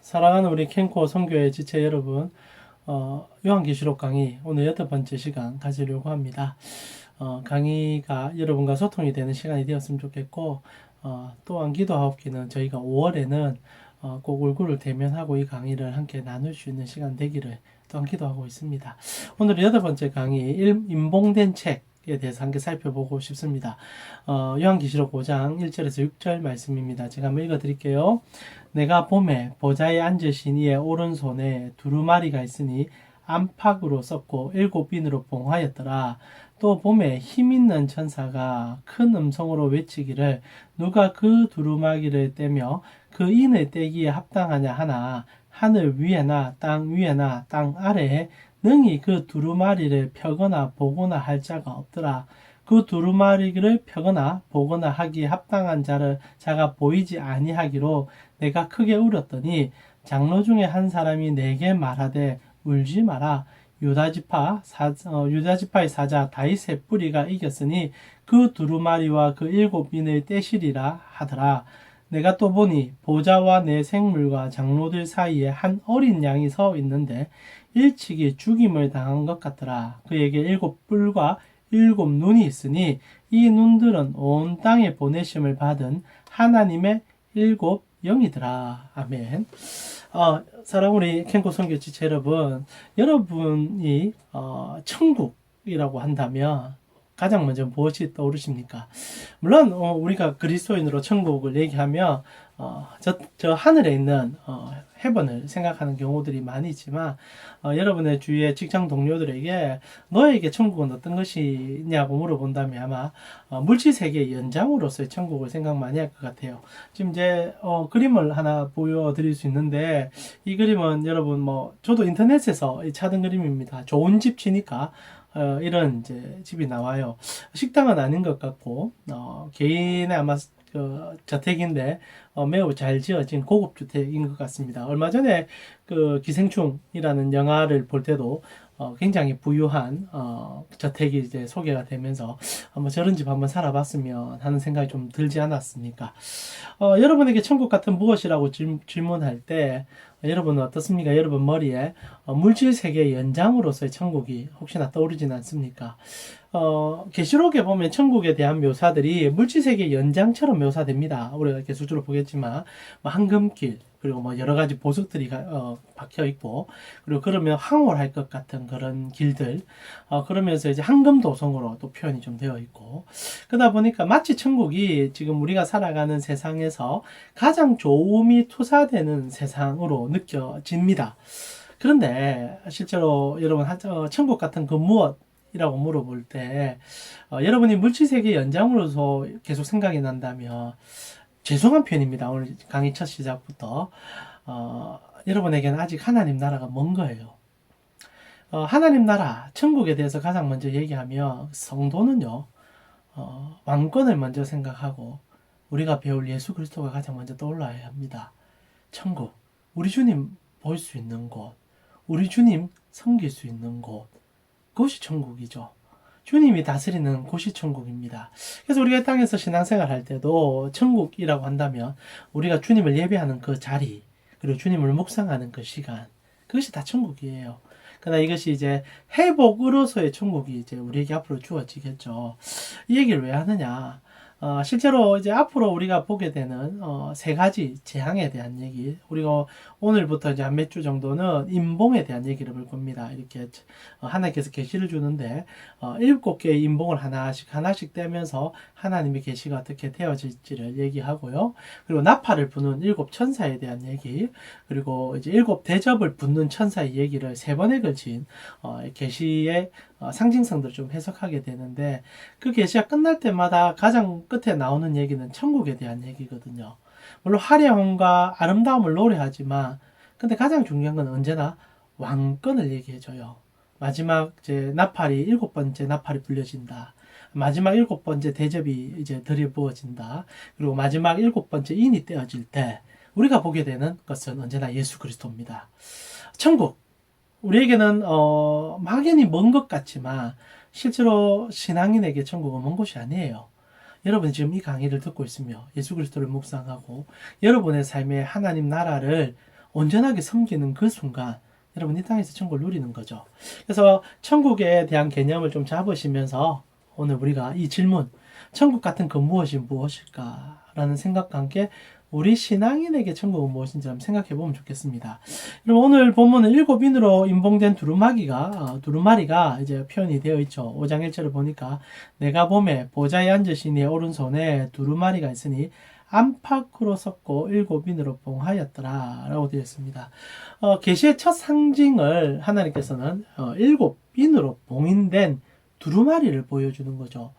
사랑하는 우리 캔코 선교회 지체 여러분, 요한계시록 강의 오늘 8번째 시간 가지려고 합니다. 강의가 여러분과 소통이 되는 시간이 되었으면 좋겠고, 또한 기도하옵기는 저희가 5월에는 꼭 얼굴을 대면하고 이 강의를 함께 나눌 수 있는 시간 되기를 또한 기도하고 있습니다. 오늘 8번째 강의, 임봉된 책에 대해서 함께 살펴보고 싶습니다. 요한계시록 5장 1절에서 6절 말씀입니다. 제가 한번 읽어드릴게요. 내가 봄에 보좌에 앉으신 이의 오른손에 두루마리가 있으니 안팎으로 썼고 7빈으로 봉하였더라. 또 봄에 힘있는 천사가 큰 음성으로 외치기를 누가 그 두루마기를 떼며 그 인을 떼기에 합당하냐 하나 하늘 위에나 땅 위에나 땅 아래에 능히 그 두루마리를 펴거나 보거나 할 자가 없더라. 그 두루마리를 펴거나 보거나 하기에 합당한 자가 보이지 아니하기로 내가 크게 울었더니 장로 중에 한 사람이 내게 말하되 울지 마라. 유다지파의 사자 다윗의 뿌리가 이겼으니 그 두루마리와 그 7빈을 떼시리라 하더라. 내가 또 보니 보좌와 내 생물과 장로들 사이에 한 어린 양이 서 있는데 일찍이 죽임을 당한 것 같더라. 그에게 7뿔과 7눈이 있으니 이 눈들은 온 땅에 보내심을 받은 하나님의 7영이더라. 아멘. 사랑 우리 캔코 선교 지체 여러분, 여러분이 천국이라고 한다면 가장 먼저 무엇이 떠오르십니까? 물론 우리가 그리스도인으로 천국을 얘기하면 저 하늘에 있는 헤븐을 생각하는 경우들이 많이 있지만 여러분의 주위의 직장 동료들에게 너에게 천국은 어떤 것이냐고 물어본다면 아마 물질 세계의 연장으로서의 천국을 생각 많이 할 것 같아요. 지금 이제 그림을 하나 보여드릴 수 있는데 이 그림은 여러분 저도 인터넷에서 찾은 그림입니다. 좋은 집 치니까 이런 이제 집이 나와요. 식당은 아닌 것 같고 개인의 아마 저택인데 매우 잘 지어진 고급 주택인 것 같습니다. 얼마 전에 그 기생충이라는 영화를 볼 때도 굉장히 부유한 저택이 이제 소개가 되면서 한번 저런 집 한번 살아봤으면 하는 생각이 좀 들지 않았습니까? 여러분에게 천국 같은 무엇이라고 질문할 때 여러분은 어떻습니까? 여러분 머리에 물질 세계의 연장으로서의 천국이 혹시나 떠오르진 않습니까? 계시록에 보면 천국에 대한 묘사들이 물질 세계의 연장처럼 묘사됩니다. 우리가 이렇게 수주로 보겠지만 황금길 그리고 여러 가지 보석들이 박혀 있고 그리고 그러면 황홀할 것 같은 그런 길들 그러면서 이제 황금 도성으로 또 표현이 좀 되어 있고 그러다 보니까 마치 천국이 지금 우리가 살아가는 세상에서 가장 좋음이 투사되는 세상으로 느껴집니다. 그런데 실제로 여러분 천국 같은 그 무엇 이라고 물어볼 때 여러분이 물질세계 연장으로서 계속 생각이 난다면 죄송한 표현입니다. 오늘 강의 첫 시작부터 여러분에게는 아직 하나님 나라가 먼 거예요. 하나님 나라 천국에 대해서 가장 먼저 얘기하면 성도는요 왕권을 먼저 생각하고 우리가 배울 예수 그리스도가 가장 먼저 떠올라야 합니다. 천국, 우리 주님 볼 수 있는 곳, 우리 주님 섬길 수 있는 곳, 그것이 천국이죠. 주님이 다스리는 곳이 천국입니다. 그래서 우리가 땅에서 신앙생활 할 때도 천국이라고 한다면 우리가 주님을 예배하는 그 자리, 그리고 주님을 묵상하는 그 시간, 그것이 다 천국이에요. 그러나 이것이 이제 회복으로서의 천국이 이제 우리에게 앞으로 주어지겠죠. 이 얘기를 왜 하느냐? 실제로 이제 앞으로 우리가 보게 되는 세 가지 재앙에 대한 얘기, 우리가 오늘부터 이제 한 몇 주 정도는 임봉에 대한 얘기를 볼 겁니다. 이렇게 하나님께서 계시를 주는데 7개의 임봉을 하나씩 떼면서 하나님의 계시가 어떻게 되어질지를 얘기하고요. 그리고 나팔을 부는 7천사에 대한 얘기, 그리고 이제 7대접을 붙는 천사의 얘기를 3번에 걸친 계시의 상징성들을 좀 해석하게 되는데 그 계시가 끝날 때마다 가장 끝에 나오는 얘기는 천국에 대한 얘기거든요. 물론 화려함과 아름다움을 노래하지만 근데 가장 중요한 건 언제나 왕권을 얘기해줘요. 마지막 이제 나팔이 7번째 나팔이 불려진다. 마지막 7번째 대접이 이제 들이부어진다. 그리고 마지막 7번째 인이 떼어질 때 우리가 보게 되는 것은 언제나 예수 그리스도입니다. 천국, 우리에게는 막연히 먼 것 같지만 실제로 신앙인에게 천국은 먼 곳이 아니에요. 여러분이 지금 이 강의를 듣고 있으며 예수 그리스도를 묵상하고 여러분의 삶의 하나님 나라를 온전하게 섬기는 그 순간 여러분 이 땅에서 천국을 누리는 거죠. 그래서 천국에 대한 개념을 좀 잡으시면서 오늘 우리가 이 질문, 천국 같은 그 무엇이 무엇일까? 라는 생각과 함께 우리 신앙인에게 천국은 무엇인지 한번 생각해 보면 좋겠습니다. 그럼 오늘 본문은 7인으로 임봉된 두루마리가 이제 표현이 되어 있죠. 5장 1절을 보니까 내가 보매 보좌에 앉으시니 오른손에 두루마리가 있으니 안팎으로 섰고 7인으로 봉하였더라 라고 되어 있습니다. 계시의 첫 상징을 하나님께서는 7인으로 봉인된 두루마리를 보여주는 거죠.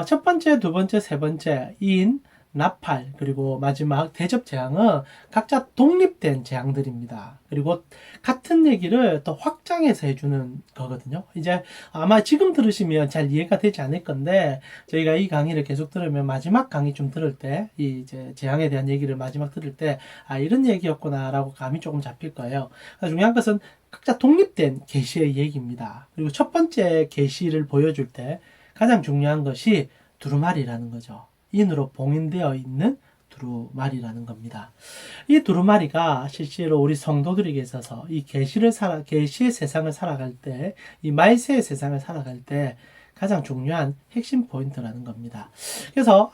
첫 번째, 두 번째, 세 번째 인, 나팔, 그리고 마지막 대접 재앙은 각자 독립된 재앙들입니다. 그리고 같은 얘기를 더 확장해서 해주는 거거든요. 이제 아마 지금 들으시면 잘 이해가 되지 않을 건데 저희가 이 강의를 계속 들으면 마지막 강의 좀 들을 때 이 이제 재앙에 대한 얘기를 마지막 들을 때 이런 얘기였구나라고 감이 조금 잡힐 거예요. 중요한 것은 각자 독립된 계시의 얘기입니다. 그리고 첫 번째 계시를 보여줄 때 가장 중요한 것이 두루마리라는 거죠. 인으로 봉인되어 있는 두루마리라는 겁니다. 이 두루마리가 실제로 우리 성도들에게 있어서 이 계시의 세상을 살아갈 때, 이 말세의 세상을 살아갈 때 가장 중요한 핵심 포인트라는 겁니다. 그래서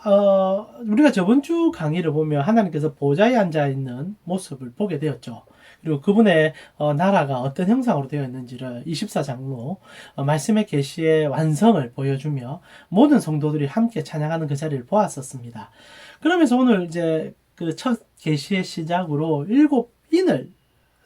우리가 저번 주 강의를 보면 하나님께서 보좌에 앉아 있는 모습을 보게 되었죠. 그리고 그분의 나라가 어떤 형상으로 되어 있는지를 24장로 말씀의 계시의 완성을 보여주며 모든 성도들이 함께 찬양하는 그 자리를 보았었습니다. 그러면서 오늘 이제 그 첫 계시의 시작으로 7인을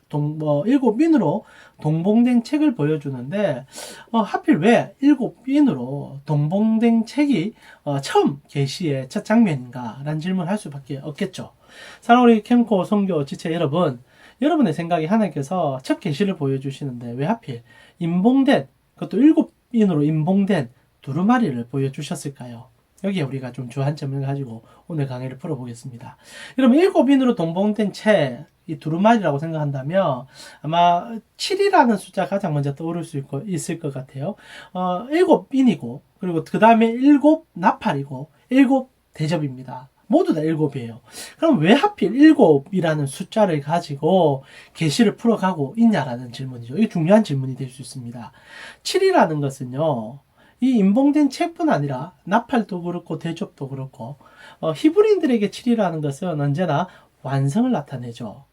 7인으로 동봉된 책을 보여주는데 하필 왜 7인으로 동봉된 책이 처음 계시의 첫 장면인가 라는 질문을 할 수밖에 없겠죠. 사랑하는 우리 캠코 선교 지체 여러분, 여러분의 생각에 하나님께서 첫 계시를 보여주시는데 왜 하필 임봉된, 그것도 7인으로 임봉된 두루마리를 보여주셨을까요? 여기에 우리가 좀 주안점을 가지고 오늘 강의를 풀어보겠습니다. 여러분 7인으로 동봉된 책, 이 두루마리라고 생각한다면 아마 7이라는 숫자 가장 먼저 떠오를 수 있을 것 같아요. 7인이고 그리고 그 다음에 7 나팔이고 7 대접입니다. 모두 다 7이에요. 그럼 왜 하필 7이라는 숫자를 가지고 계시를 풀어가고 있냐라는 질문이죠. 이게 중요한 질문이 될 수 있습니다. 7이라는 것은요, 이 임봉된 책뿐 아니라 나팔도 그렇고 대접도 그렇고 히브리인들에게 7이라는 것은 언제나 완성을 나타내죠.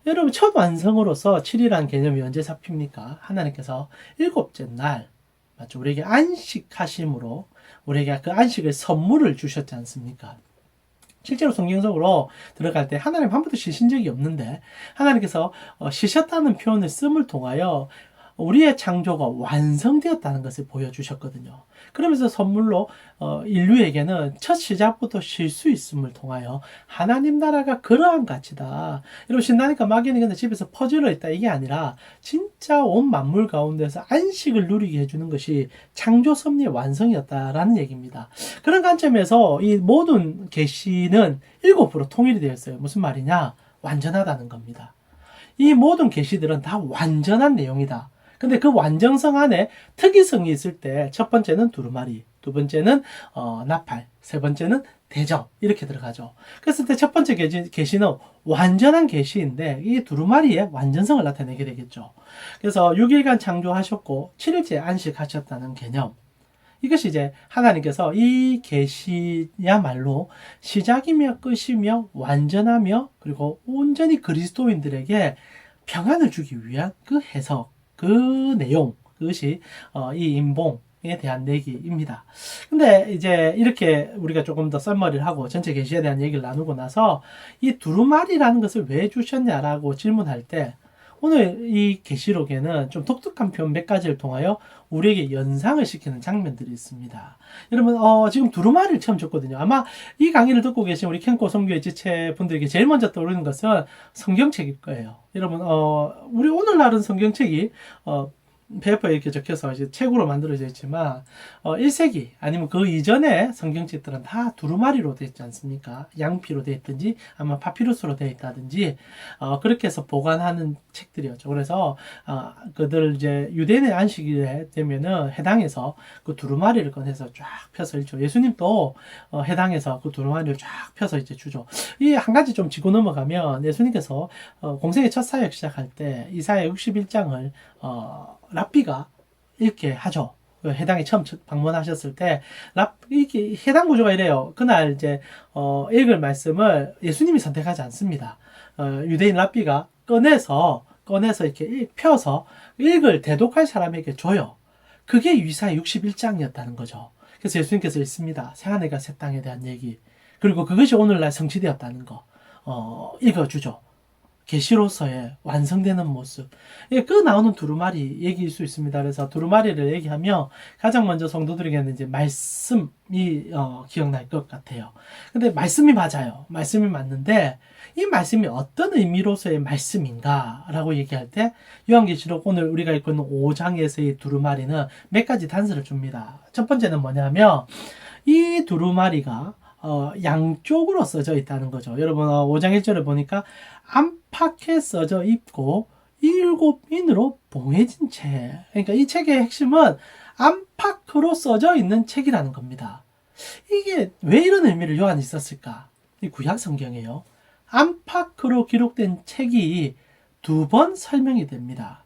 여러분 첫 완성으로서 7이라는 개념이 언제 잡힙니까? 하나님께서 7째 날 맞죠? 우리에게 안식하심으로 우리에게 그 안식을 선물을 주셨지 않습니까? 실제로 성경 속으로 들어갈 때 하나님 한 번도 쉬신 적이 없는데 하나님께서 쉬셨다는 표현을 씀을 통하여 우리의 창조가 완성되었다는 것을 보여주셨거든요. 그러면서 선물로 인류에게는 첫 시작부터 쉴 수 있음을 통하여 하나님 나라가 그러한 가치다. 여러분 신나니까 막연히 근데 집에서 퍼즐러 있다 이게 아니라 진짜 온 만물 가운데서 안식을 누리게 해주는 것이 창조 섭리의 완성이었다라는 얘기입니다. 그런 관점에서 이 모든 계시는 7으로 통일이 되어 있어요. 무슨 말이냐? 완전하다는 겁니다. 이 모든 계시들은 다 완전한 내용이다. 근데 그 완전성 안에 특이성이 있을 때 첫 번째는 두루마리, 두 번째는 나팔, 세 번째는 대접 이렇게 들어가죠. 그랬을 때 첫 번째 계시는 완전한 계시인데 이 두루마리의 완전성을 나타내게 되겠죠. 그래서 6일간 창조하셨고 7일째 안식하셨다는 개념. 이것이 이제 하나님께서 이 계시야말로 시작이며 끝이며 완전하며 그리고 온전히 그리스도인들에게 평안을 주기 위한 그 해석, 그 내용, 그것이 이 임봉에 대한 얘기입니다. 근데 이제 이렇게 우리가 조금 더 썰머리를 하고 전체 계시에 대한 얘기를 나누고 나서 이 두루마리라는 것을 왜 주셨냐라고 질문할 때 오늘 이 계시록에는 좀 독특한 표현 몇 가지를 통하여 우리에게 연상을 시키는 장면들이 있습니다. 여러분 지금 두루마리를 처음 줬거든요. 아마 이 강의를 듣고 계신 우리 캠코 선교의 지체 분들에게 제일 먼저 떠오르는 것은 성경책일 거예요. 여러분 우리 오늘날은 성경책이 페이퍼에 이렇게 적혀서 이제 책으로 만들어져 있지만 1세기 아니면 그 이전의 성경책들은 다 두루마리로 되어 있지 않습니까? 양피로 되어 있든지 아마 파피루스로 되어 있다든지 그렇게 해서 보관하는 책들이었죠. 그래서 그들 이제 유대인의 안식일에 되면은 해당해서 그 두루마리를 꺼내서 쫙 펴서 읽죠. 예수님도 해당해서 그 두루마리를 쫙 펴서 이제 주죠. 이 한 가지 좀 짚고 넘어가면 예수님께서 공생의 첫 사역 시작할 때 이사야 61장을 랍비가 읽게 하죠. 해당에 처음 방문하셨을 때, 이게 해당 구조가 이래요. 그날 이제, 읽을 말씀을 예수님이 선택하지 않습니다. 유대인 랍비가 꺼내서 이렇게 펴서 읽을 대독할 사람에게 줘요. 그게 이사야 61장이었다는 거죠. 그래서 예수님께서 읽습니다. 새하늘과 새 땅에 대한 얘기. 그리고 그것이 오늘날 성취되었다는 거, 읽어주죠. 계시로서의 완성되는 모습. 그 나오는 두루마리 얘기일 수 있습니다. 그래서 두루마리를 얘기하며 가장 먼저 성도들에게는 이제 말씀이 기억날 것 같아요. 근데 말씀이 맞아요. 말씀이 맞는데 이 말씀이 어떤 의미로서의 말씀인가라고 얘기할 때 요한계시록 오늘 우리가 읽고 있는 5장에서의 두루마리는 몇 가지 단서를 줍니다. 첫 번째는 뭐냐면 이 두루마리가 양쪽으로 써져 있다는 거죠. 여러분 5장 1절을 보니까 안팎에 써져 있고 7인으로 봉해진 책. 그러니까 이 책의 핵심은 안팎으로 써져 있는 책이라는 겁니다. 이게 왜 이런 의미를 요한이 썼을까? 이 구약 성경이에요. 안팎으로 기록된 책이 두 번 설명이 됩니다.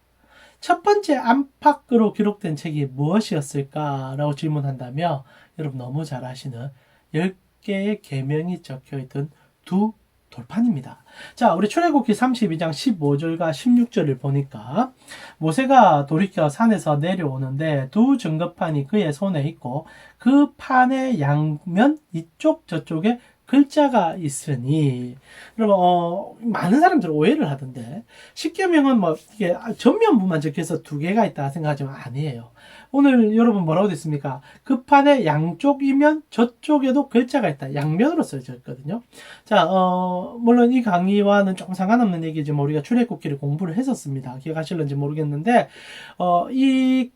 첫 번째 안팎으로 기록된 책이 무엇이었을까라고 질문한다면 여러분 너무 잘 아시는 10개의 계명이 적혀있던 두 돌판입니다. 자, 우리 출애굽기 32장 15절과 16절을 보니까 모세가 돌이켜 산에서 내려오는데 두 증거판이 그의 손에 있고 그 판의 양면 이쪽 저쪽에 글자가 있으니. 여러분 많은 사람들이 오해를 하던데 십계명은 뭐 이게 전면부만 적혀서 두 개가 있다 생각하지만 아니에요. 오늘 여러분 뭐라고 됐습니까? 그 판의 양쪽이면 저쪽에도 글자가 있다. 양면으로 써져 있거든요. 자, 물론 이 강의와는 조금 상관없는 얘기지만 우리가 출애굽기를 공부를 했었습니다. 기억하실런지 모르겠는데 이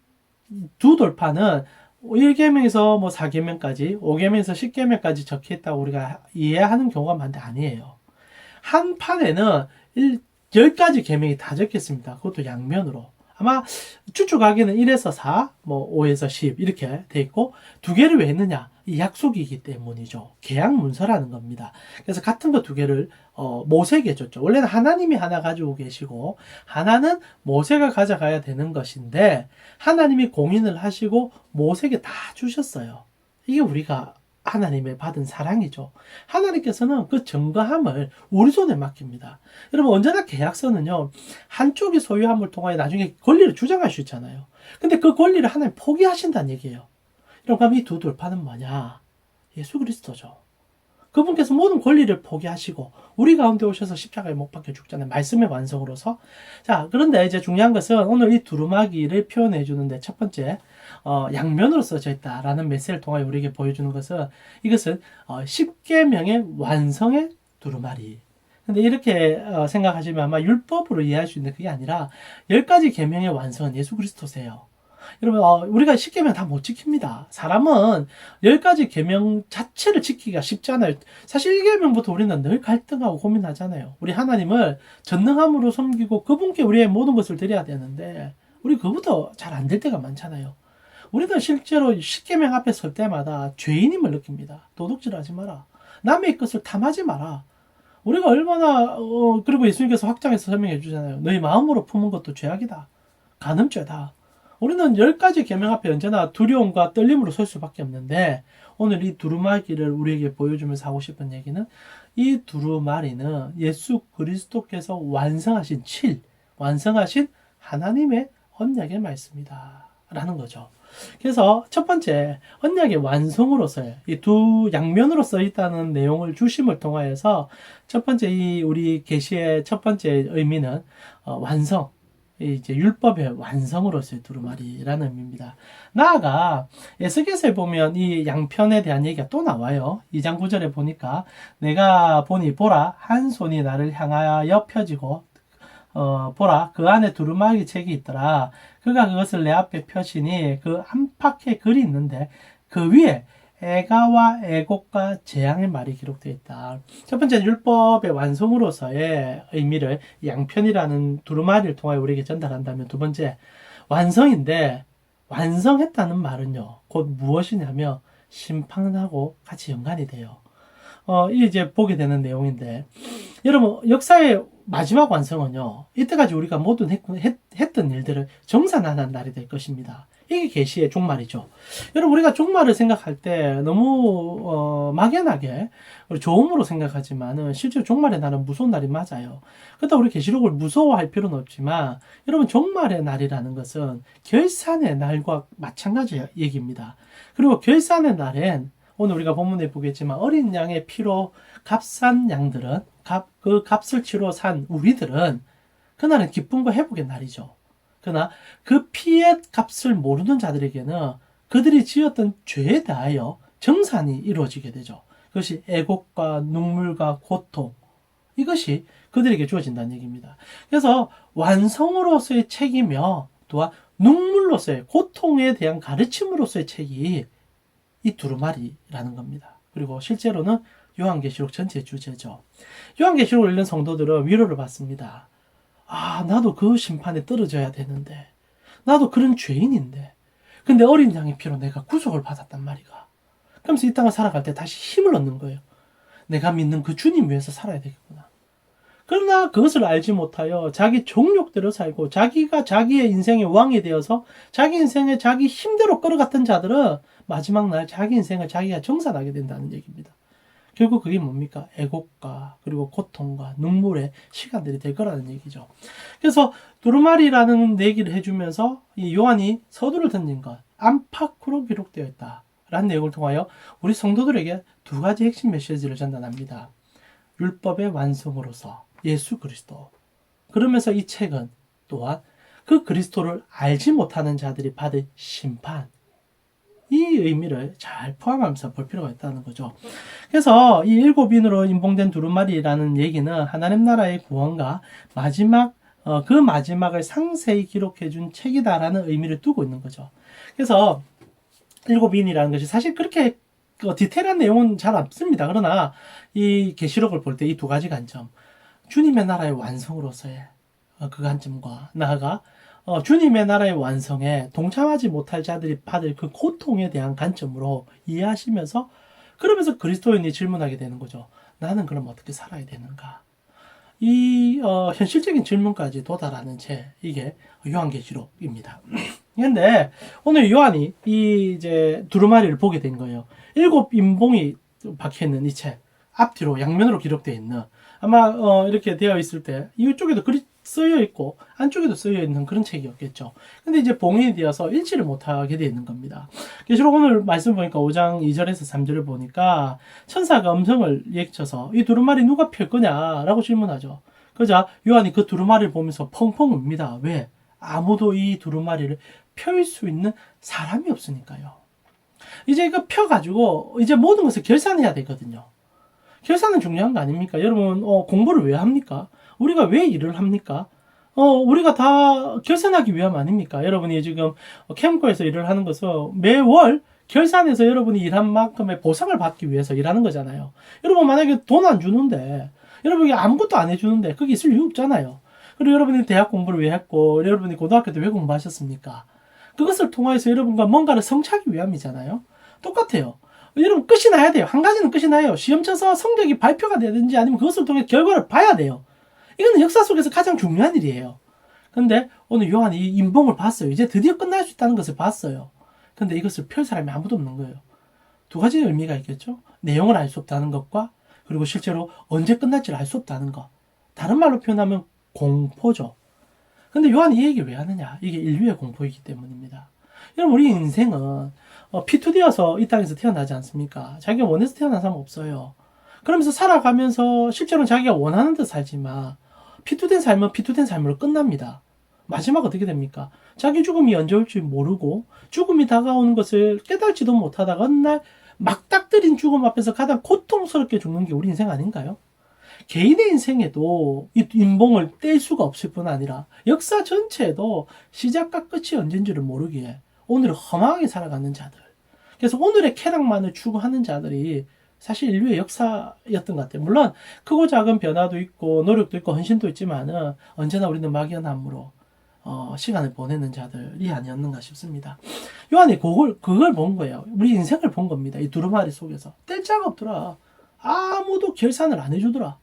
두 돌판은 1계명에서 뭐 4계명까지, 5계명에서 10계명까지 적혀 있다고 우리가 이해하는 경우가 많은데 아니에요. 한 판에는 10가지 계명이 다 적혀 있습니다. 그것도 양면으로. 아마 추측하기는 1에서 4, 뭐 5에서 10 이렇게 돼 있고 두 개를 왜 했느냐? 이 약속이기 때문이죠. 계약 문서라는 겁니다. 그래서 같은 거 두 개를 모세에게 줬죠. 원래는 하나님이 하나 가지고 계시고 하나는 모세가 가져가야 되는 것인데 하나님이 공인을 하시고 모세에게 다 주셨어요. 이게 우리가 하나님의 받은 사랑이죠. 하나님께서는 그 증거함을 우리 손에 맡깁니다. 여러분 언제나 계약서는요. 한쪽이 소유함을 통하여 나중에 권리를 주장할 수 있잖아요. 근데 그 권리를 하나님 포기하신다는 얘기예요. 그럼 이 두 돌판은 뭐냐? 예수 그리스도죠. 그분께서 모든 권리를 포기하시고 우리 가운데 오셔서 십자가에 못 박혀 죽잖아요. 말씀의 완성으로서. 자, 그런데 이제 중요한 것은 오늘 이 두루마기를 표현해 주는데 첫 번째 양면으로 써져 있다라는 메시지를 통하여 우리에게 보여주는 것은 이것은 10계명의 완성의 두루마리. 근데 이렇게 생각하시면 아마 율법으로 이해할 수 있는 그게 아니라 10가지 계명의 완성은 예수 그리스도세요. 여러분 우리가 10계명 다 못 지킵니다. 사람은 10가지 계명 자체를 지키기가 쉽지 않아요. 사실 1계명부터 우리는 늘 갈등하고 고민하잖아요. 우리 하나님을 전능함으로 섬기고 그분께 우리의 모든 것을 드려야 되는데 우리 그것부터 잘 안 될 때가 많잖아요. 우리는 실제로 10계명 앞에 설 때마다 죄인임을 느낍니다. 도둑질하지 마라. 남의 것을 탐하지 마라. 우리가 얼마나 그리고 예수님께서 확장해서 설명해 주잖아요. 너희 마음으로 품은 것도 죄악이다. 간음죄다. 우리는 10가지 계명 앞에 언제나 두려움과 떨림으로 설 수밖에 없는데 오늘 이 두루마기를 우리에게 보여주면서 하고 싶은 얘기는 이 두루마리는 예수 그리스도께서 완성하신 완성하신 하나님의 언약의 말씀이다 라는 거죠. 그래서 첫 번째 언약의 완성으로서의 이 두 양면으로 써 있다는 내용을 주심을 통하여서 첫 번째 이 우리 계시의 첫 번째 의미는 완성, 이제 율법의 완성으로서의 두루마리라는 의미입니다. 나아가 에스겔서에 보면 이 양편에 대한 얘기가 또 나와요. 2장 9절에 보니까 내가 보니 보라 한 손이 나를 향하여 펴지고 보라, 그 안에 두루마리 책이 있더라. 그가 그것을 내 앞에 펴시니 그 안팎에 글이 있는데 그 위에 애가와 애곡과 재앙의 말이 기록되어 있다. 첫 번째는 율법의 완성으로서의 의미를 양편이라는 두루마리를 통하여 우리에게 전달한다면, 두 번째, 완성인데, 완성했다는 말은요, 곧 무엇이냐면 심판하고 같이 연관이 돼요. 이제 보게 되는 내용인데, 여러분, 역사의 마지막 완성은요, 이때까지 우리가 모두 했던 일들을 정산하는 날이 될 것입니다. 이게 계시의 종말이죠. 여러분, 우리가 종말을 생각할 때 너무 막연하게 좋음으로 생각하지만은 실제로 종말의 날은 무서운 날이 맞아요. 그렇다고 우리 계시록을 무서워할 필요는 없지만, 여러분, 종말의 날이라는 것은 결산의 날과 마찬가지 얘기입니다. 그리고 결산의 날엔 오늘 우리가 본문에 보겠지만 어린 양의 피로 값싼 양들은 그 값을 치러 산 우리들은 그날은 기쁨과 회복의 날이죠. 그러나 그 피의 값을 모르는 자들에게는 그들이 지었던 죄에 대하여 정산이 이루어지게 되죠. 그것이 애곡과 눈물과 고통, 이것이 그들에게 주어진다는 얘기입니다. 그래서 완성으로서의 책이며 또한 눈물로서의 고통에 대한 가르침으로서의 책이 이 두루마리라는 겁니다. 그리고 실제로는 요한계시록 전체의 주제죠. 요한계시록을 읽는 성도들은 위로를 받습니다. 아, 나도 그 심판에 떨어져야 되는데, 나도 그런 죄인인데, 근데 어린 양의 피로 내가 구속을 받았단 말이가. 그러면서 이 땅을 살아갈 때 다시 힘을 얻는 거예요. 내가 믿는 그 주님 위해서 살아야 되겠구나. 그러나 그것을 알지 못하여 자기 종욕대로 살고 자기가 자기의 인생의 왕이 되어서 자기 인생을 자기 힘대로 끌어갔던 자들은 마지막 날 자기 인생을 자기가 정산하게 된다는 얘기입니다. 결국 그게 뭡니까? 애곡과 그리고 고통과 눈물의 시간들이 될 거라는 얘기죠. 그래서 두루마리라는 얘기를 해주면서 이 요한이 서두를 던진 것, 안팎으로 기록되어 있다라는 내용을 통하여 우리 성도들에게 두 가지 핵심 메시지를 전달합니다. 율법의 완성으로서 예수 그리스도. 그러면서 이 책은 또한 그 그리스도를 알지 못하는 자들이 받을 심판, 이 의미를 잘 포함하면서 볼 필요가 있다는 거죠. 그래서 이 7인으로 인봉된 두루마리라는 얘기는 하나님 나라의 구원과 그 마지막을 상세히 기록해준 책이다라는 의미를 두고 있는 거죠. 그래서 7인이라는 것이 사실 그렇게 디테일한 내용은 잘 없습니다. 그러나 이 계시록을 볼 때 이 두 가지 관점, 주님의 나라의 완성으로서의 그 관점과 나아가 주님의 나라의 완성에 동참하지 못할 자들이 받을 그 고통에 대한 관점으로 이해하시면서, 그러면서 그리스도인이 질문하게 되는 거죠. 나는 그럼 어떻게 살아야 되는가? 이 현실적인 질문까지 도달하는 책, 이게 요한계시록입니다. 근데 오늘 요한이 이 이제 두루마리를 보게 된 거예요. 7인봉이 박혀있는 이 책, 앞뒤로 양면으로 기록되어 있는, 아마 이렇게 되어 있을 때 이쪽에도 글이 쓰여 있고 안쪽에도 쓰여 있는 그런 책이었겠죠. 근데 이제 봉인이 되어서 읽지를 못하게 되어 있는 겁니다. 계시록 오늘 말씀 보니까 5장 2절에서 3절을 보니까 천사가 음성을 예쳐서 이 두루마리 누가 펼 거냐라고 질문하죠. 그러자 요한이 그 두루마리를 보면서 펑펑 웁니다. 왜? 아무도 이 두루마리를 펼 수 있는 사람이 없으니까요. 이제 이거 펴가지고 이제 모든 것을 결산해야 되거든요. 결산은 중요한 거 아닙니까? 여러분, 공부를 왜 합니까? 우리가 왜 일을 합니까? 우리가 다 결산하기 위함 아닙니까? 여러분이 지금 캠코에서 일을 하는 것은 매월 결산해서 여러분이 일한 만큼의 보상을 받기 위해서 일하는 거잖아요. 여러분, 만약에 돈 안 주는데, 여러분이 아무것도 안 해주는데, 그게 있을 이유 없잖아요. 그리고 여러분이 대학 공부를 왜 했고, 여러분이 고등학교 때 왜 공부하셨습니까? 그것을 통해서 여러분과 뭔가를 성취하기 위함이잖아요. 똑같아요. 여러분, 끝이 나야 돼요. 한 가지는 끝이 나요. 시험 쳐서 성적이 발표가 되든지 아니면 그것을 통해 결과를 봐야 돼요. 이거는 역사 속에서 가장 중요한 일이에요. 근데 오늘 요한이 이 인봉을 봤어요. 이제 드디어 끝날 수 있다는 것을 봤어요. 근데 이것을 펼 사람이 아무도 없는 거예요. 두 가지 의미가 있겠죠. 내용을 알 수 없다는 것과 그리고 실제로 언제 끝날지를 알 수 없다는 것. 다른 말로 표현하면 공포죠. 근데 요한이 이 얘기를 왜 하느냐? 이게 인류의 공포이기 때문입니다. 여러분, 우리 인생은 P2D여서 이 땅에서 태어나지 않습니까? 자기가 원해서 태어난 사람 없어요. 그러면서 살아가면서 실제로는 자기가 원하는 듯 살지만 P2된 삶은 P2된 삶으로 끝납니다. 마지막 어떻게 됩니까? 자기 죽음이 언제 올지 모르고 죽음이 다가오는 것을 깨달지도 못하다가 어느 날 막닥뜨린 죽음 앞에서 가장 고통스럽게 죽는 게 우리 인생 아닌가요? 개인의 인생에도 이 인봉을 뗄 수가 없을 뿐 아니라 역사 전체에도 시작과 끝이 언제인 줄을 모르기에 오늘을 허망하게 살아가는 자들. 그래서 오늘의 쾌락만을 추구하는 자들이 사실 인류의 역사였던 것 같아요. 물론 크고 작은 변화도 있고 노력도 있고 헌신도 있지만은 언제나 우리는 막연함으로 시간을 보내는 자들이 아니었는가 싶습니다. 요한이 그걸 본 거예요. 우리 인생을 본 겁니다. 이 두루마리 속에서. 뗄 자가 없더라. 아무도 결산을 안 해주더라.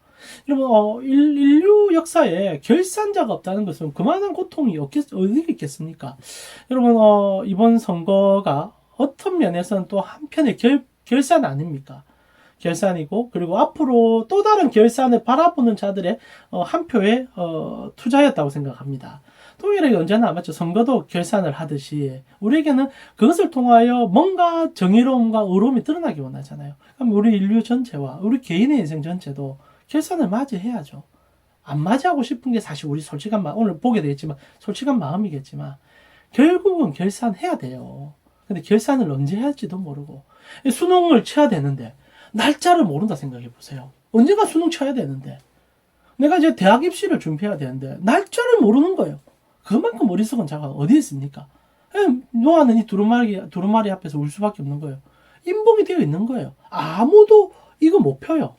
여러분, 인류 역사에 결산자가 없다는 것은 그만한 고통이 어디 있겠습니까? 여러분, 이번 선거가 어떤 면에서는 또 한편의 결산 아닙니까? 결산이고, 그리고 앞으로 또 다른 결산을 바라보는 자들의 한 표의 투자였다고 생각합니다. 동일하게 언제나 맞죠. 선거도 결산을 하듯이 우리에게는 그것을 통하여 뭔가 정의로움과 의로움이 드러나기 원하잖아요. 그럼 우리 인류 전체와 우리 개인의 인생 전체도 결산을 맞이해야죠. 안 맞이하고 싶은 게 사실 우리 솔직한 마음, 오늘 보게 되겠지만 솔직한 마음이겠지만 결국은 결산해야 돼요. 근데 결산을 언제 할지도 모르고 수능을 쳐야 되는데 날짜를 모른다 생각해 보세요. 언제가 수능 쳐야 되는데 내가 이제 대학 입시를 준비해야 되는데 날짜를 모르는 거예요. 그만큼 머릿속은 자가 어디에 있습니까? 노아는 이 두루마리 앞에서 울 수밖에 없는 거예요. 인봉이 되어 있는 거예요. 아무도 이거 못 펴요.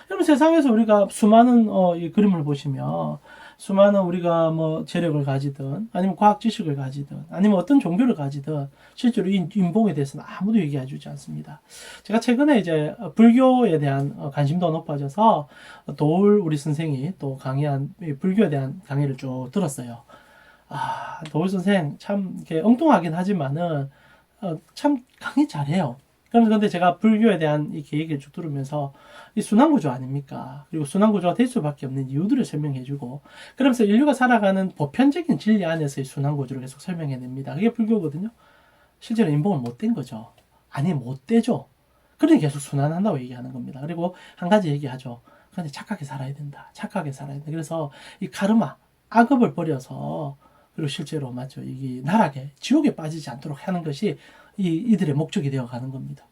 여러분 세상에서 우리가 수많은 이 그림을 보시면 수많은 우리가 뭐 재력을 가지든 아니면 과학 지식을 가지든 아니면 어떤 종교를 가지든 실제로 이 인봉에 대해서는 아무도 얘기해 주지 않습니다. 제가 최근에 이제 불교에 대한 관심도 높아져서 도울 우리 선생이 또 강의한 불교에 대한 강의를 쭉 들었어요. 도울 선생 참 이렇게 엉뚱하긴 하지만은 참 강의 잘해요. 그런데 제가 불교에 대한 이 얘기를 쭉 들으면서 이 순환구조 아닙니까? 그리고 순환구조가 될 수밖에 없는 이유들을 설명해주고 그러면서 인류가 살아가는 보편적인 진리 안에서의 순환구조를 계속 설명해냅니다. 그게 불교거든요. 실제로 인봉을 못 된 거죠. 아니 못 되죠. 그러니 계속 순환한다고 얘기하는 겁니다. 그리고 한 가지 얘기하죠. 그런데 착하게 살아야 된다. 착하게 살아야 된다. 그래서 이 카르마, 악업을 버려서 그리고 실제로 맞죠. 이게 나락에 지옥에 빠지지 않도록 하는 것이 이들의 목적이 되어 가는 겁니다.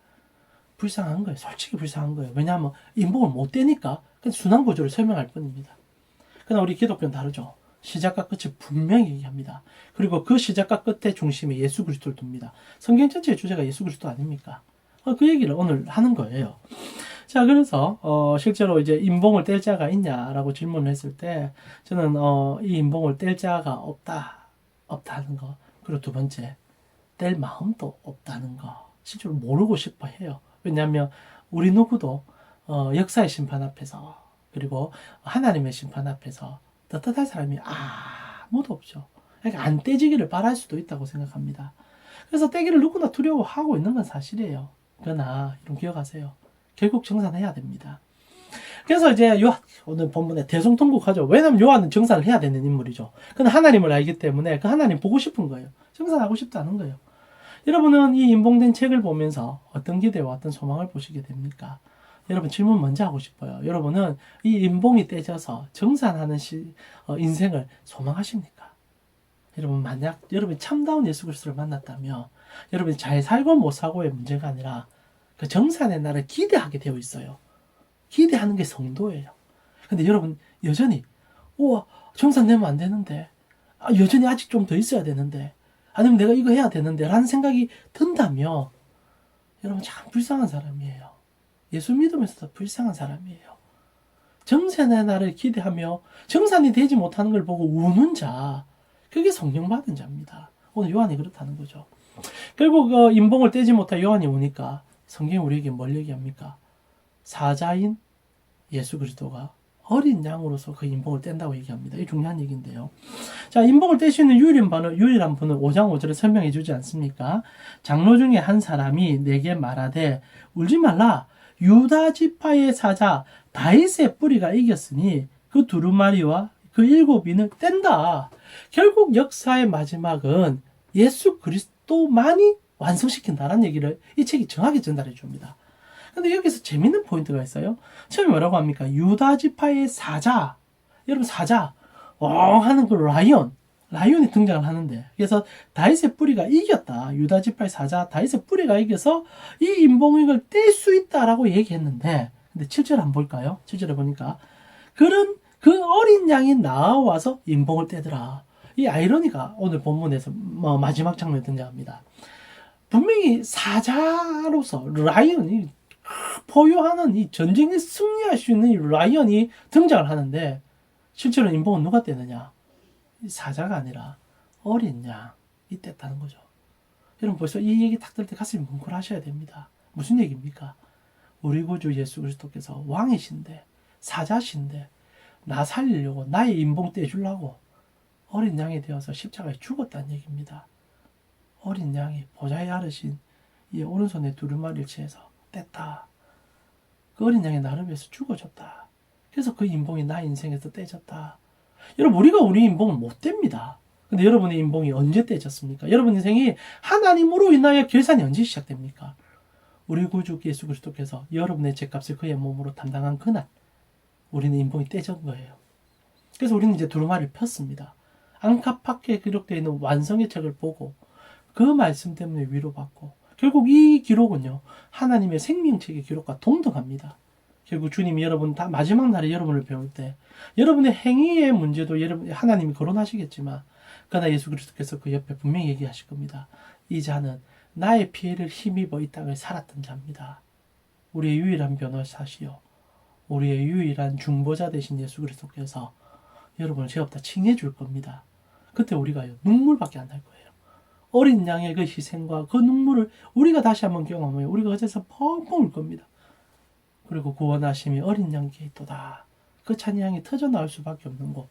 불쌍한 거예요. 솔직히 불쌍한 거예요. 왜냐하면 인봉을 못 되니까 순환 구조를 설명할 뿐입니다. 그러나 우리 기독교는 다르죠. 시작과 끝을 분명히 얘기합니다. 그리고 그 시작과 끝의 중심에 예수 그리스도를 둡니다. 성경 전체의 주제가 예수 그리스도 아닙니까? 그 얘기를 오늘 하는 거예요. 자, 그래서 실제로 이제 인봉을 뗄 자가 있냐라고 질문을 했을 때 저는 이 인봉을 뗄 자가 없다는 거. 그리고 두 번째, 뗄 마음도 없다는 거. 실제로 모르고 싶어 해요. 왜냐하면 우리 누구도 역사의 심판 앞에서 그리고 하나님의 심판 앞에서 떳떳할 사람이 아무도 없죠. 그러니까 안 떼지기를 바랄 수도 있다고 생각합니다. 그래서 떼기를 누구나 두려워하고 있는 건 사실이에요. 그러나 여러분 기억하세요. 결국 정산해야 됩니다. 그래서 이제 오늘 본문에 대성통곡하죠. 왜냐면 요한은 정산을 해야 되는 인물이죠. 그는 하나님을 알기 때문에 그 하나님 보고 싶은 거예요. 정산하고 싶다는 거예요. 여러분은 이 인봉된 책을 보면서 어떤 기대와 어떤 소망을 보시게 됩니까? 여러분 질문 먼저 하고 싶어요. 여러분은 이 인봉이 떼져서 정산하는 인생을 소망하십니까? 여러분 만약 여러분이 참다운 예수 그리스도를 만났다면 여러분이 잘 살고 못 살고의 문제가 아니라 그 정산의 날을 기대하게 되어 있어요. 기대하는 게 성도예요. 근데 여러분 여전히 우와 정산되면 안 되는데 여전히 아직 좀 더 있어야 되는데 아니면 내가 이거 해야 되는데 라는 생각이 든다면 여러분 참 불쌍한 사람이에요. 예수 믿으면서도 불쌍한 사람이에요. 정산의 날을 기대하며 정산이 되지 못하는 걸 보고 우는 자 그게 성령 받은 자입니다. 오늘 요한이 그렇다는 거죠. 결국 인봉을 떼지 못한 요한이 오니까 성경이 우리에게 뭘 얘기합니까? 사자인 예수 그리스도가 어린 양으로서 그 인봉을 뗀다고 얘기합니다. 이게 중요한 얘기인데요. 자, 인봉을 뗄 수 있는 유일한 분은 5장 5절에 설명해 주지 않습니까? 장로 중에 한 사람이 내게 말하되 울지 말라. 유다 지파의 사자 다윗의 뿌리가 이겼으니 그 두루마리와 그 7인을 뗀다. 결국 역사의 마지막은 예수 그리스도만이 완성시킨다라는 얘기를 이 책이 정확히 전달해 줍니다. 근데 여기서 재밌는 포인트가 있어요. 처음에 뭐라고 합니까? 유다 지파의 사자. 여러분 사자. 하는 그 라이온이 등장을 하는데 그래서 다윗의 뿌리가 이겼다. 유다 지파의 사자 다윗의 뿌리가 이겨서 이 인봉을 뗄 수 있다라고 얘기했는데 근데 7절 한번 볼까요? 7절에 보니까 그런 그 어린 양이 나와서 인봉을 떼더라. 이 아이러니가 오늘 본문에서 마지막 장면에 등장합니다. 분명히 사자로서 라이언이 포효하는 이 전쟁에 승리할 수 있는 이 라이언이 등장을 하는데 실제로 인봉은 누가 떼느냐? 사자가 아니라 어린 양이 뗐다는 거죠. 여러분 벌써 이 얘기 딱 들을 때 가슴이 뭉클하셔야 됩니다. 무슨 얘기입니까? 우리 구주 예수 그리스도께서 왕이신데 사자신데 나 살리려고 나의 인봉 떼주려고 어린 양이 되어서 십자가에 죽었다는 얘기입니다. 어린 양이 보좌에 아르신 이 오른손에 두루마리를 취해서 뗐다. 그 어린 양이 나를 위해서 죽어줬다. 그래서 그 인봉이 나의 인생에서 떼졌다. 여러분 우리가 우리 인봉을 못 뗍니다. 근데 여러분의 인봉이 언제 떼졌습니까? 여러분 인생이 하나님으로 인하여 결산이 언제 시작됩니까? 우리 구주 예수 그리스도께서 여러분의 죄값을 그의 몸으로 담당한 그날 우리는 인봉이 떼진 거예요. 그래서 우리는 이제 두루마리를 폈습니다. 안팎에 기록되어 있는 완성의 책을 보고 그 말씀 때문에 위로받고 결국 이 기록은요 하나님의 생명책의 기록과 동등합니다. 결국 주님이 여러분 다 마지막 날에 여러분을 배울 때 여러분의 행위의 문제도 여러분 하나님이 거론하시겠지만 그러나 예수 그리스도께서 그 옆에 분명히 얘기하실 겁니다. 이 자는 나의 피해를 힘입어 이 땅을 살았던 자입니다. 우리의 유일한 변호사시요 우리의 유일한 중보자 되신 예수 그리스도께서 여러분을 죄 없다 칭해 줄 겁니다. 그때 우리가 눈물밖에 안 날 거예요. 어린 양의 그 희생과 그 눈물을 우리가 다시 한번 경험해요. 우리가 어제서 펑펑 울 겁니다. 그리고 구원하심이 어린 양께 있도다. 그 찬양이 터져 나올 수밖에 없는 곳.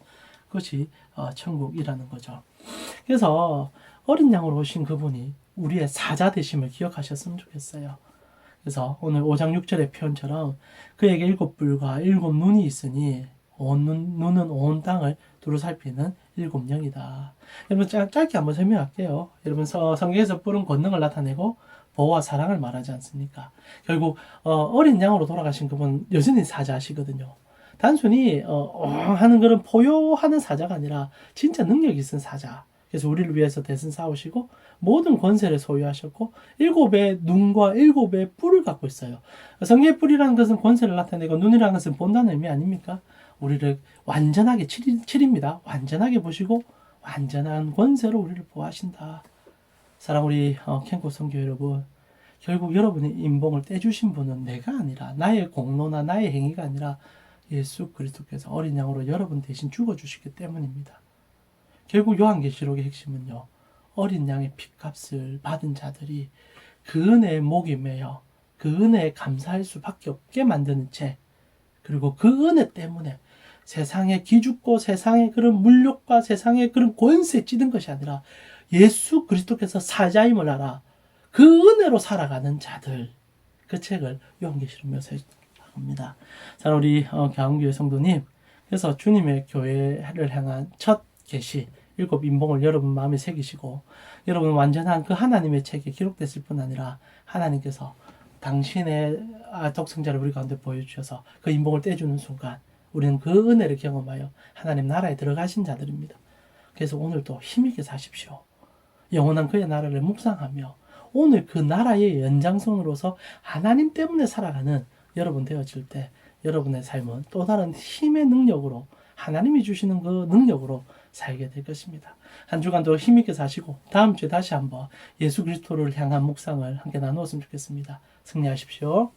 그것이 천국이라는 거죠. 그래서 어린 양으로 오신 그분이 우리의 사자 되심을 기억하셨으면 좋겠어요. 그래서 오늘 5장 6절의 표현처럼 그에게 7뿔과 7눈이 있으니 눈은 온 땅을 두루 살피는 7영이다. 여러분 짧게 한번 설명할게요. 여러분 성경에서 뿔은 권능을 나타내고 보호와 사랑을 말하지 않습니까? 결국 어린 양으로 돌아가신 그분 여전히 사자시거든요. 단순히 하는 그런 포효하는 사자가 아니라 진짜 능력이 있는 사자. 그래서 우리를 위해서 대신 싸우시고 모든 권세를 소유하셨고 7의 눈과 7의 뿔을 갖고 있어요. 성경의 뿔이라는 것은 권세를 나타내고 눈이라는 것은 본다는 의미 아닙니까? 우리를 완전하게 칠입니다. 완전하게 보시고 완전한 권세로 우리를 보호하신다. 사랑 우리 캔코 성교 여러분, 결국 여러분의 인봉을 떼주신 분은 내가 아니라 나의 공로나 나의 행위가 아니라 예수 그리스도께서 어린 양으로 여러분 대신 죽어주시기 때문입니다. 결국 요한계시록의 핵심은요, 어린 양의 핏값을 받은 자들이 그 은혜에 목이 메여 그 은혜에 감사할 수밖에 없게 만드는 죄, 그리고 그 은혜 때문에 세상에 기죽고 세상의 그런 물욕과 세상의 그런 권세에 찌든 것이 아니라 예수 그리스도께서 사자임을 알아 그 은혜로 살아가는 자들, 그 책을 요한계시록 묘사합니다. 자, 우리 교회 성도님, 그래서 주님의 교회를 향한 첫 계시 7 인봉을 여러분 마음에 새기시고 여러분 완전한 그 하나님의 책에 기록됐을 뿐 아니라 하나님께서 당신의 독생자를 우리 가운데 보여주셔서 그 인봉을 떼주는 순간 우리는 그 은혜를 경험하여 하나님 나라에 들어가신 자들입니다. 그래서 오늘도 힘있게 사십시오. 영원한 그의 나라를 묵상하며 오늘 그 나라의 연장선으로서 하나님 때문에 살아가는 여러분 되어질 때 여러분의 삶은 또 다른 힘의 능력으로 하나님이 주시는 그 능력으로 살게 될 것입니다. 한 주간도 힘있게 사시고 다음 주에 다시 한번 예수 그리스도를 향한 묵상을 함께 나누었으면 좋겠습니다. 승리하십시오.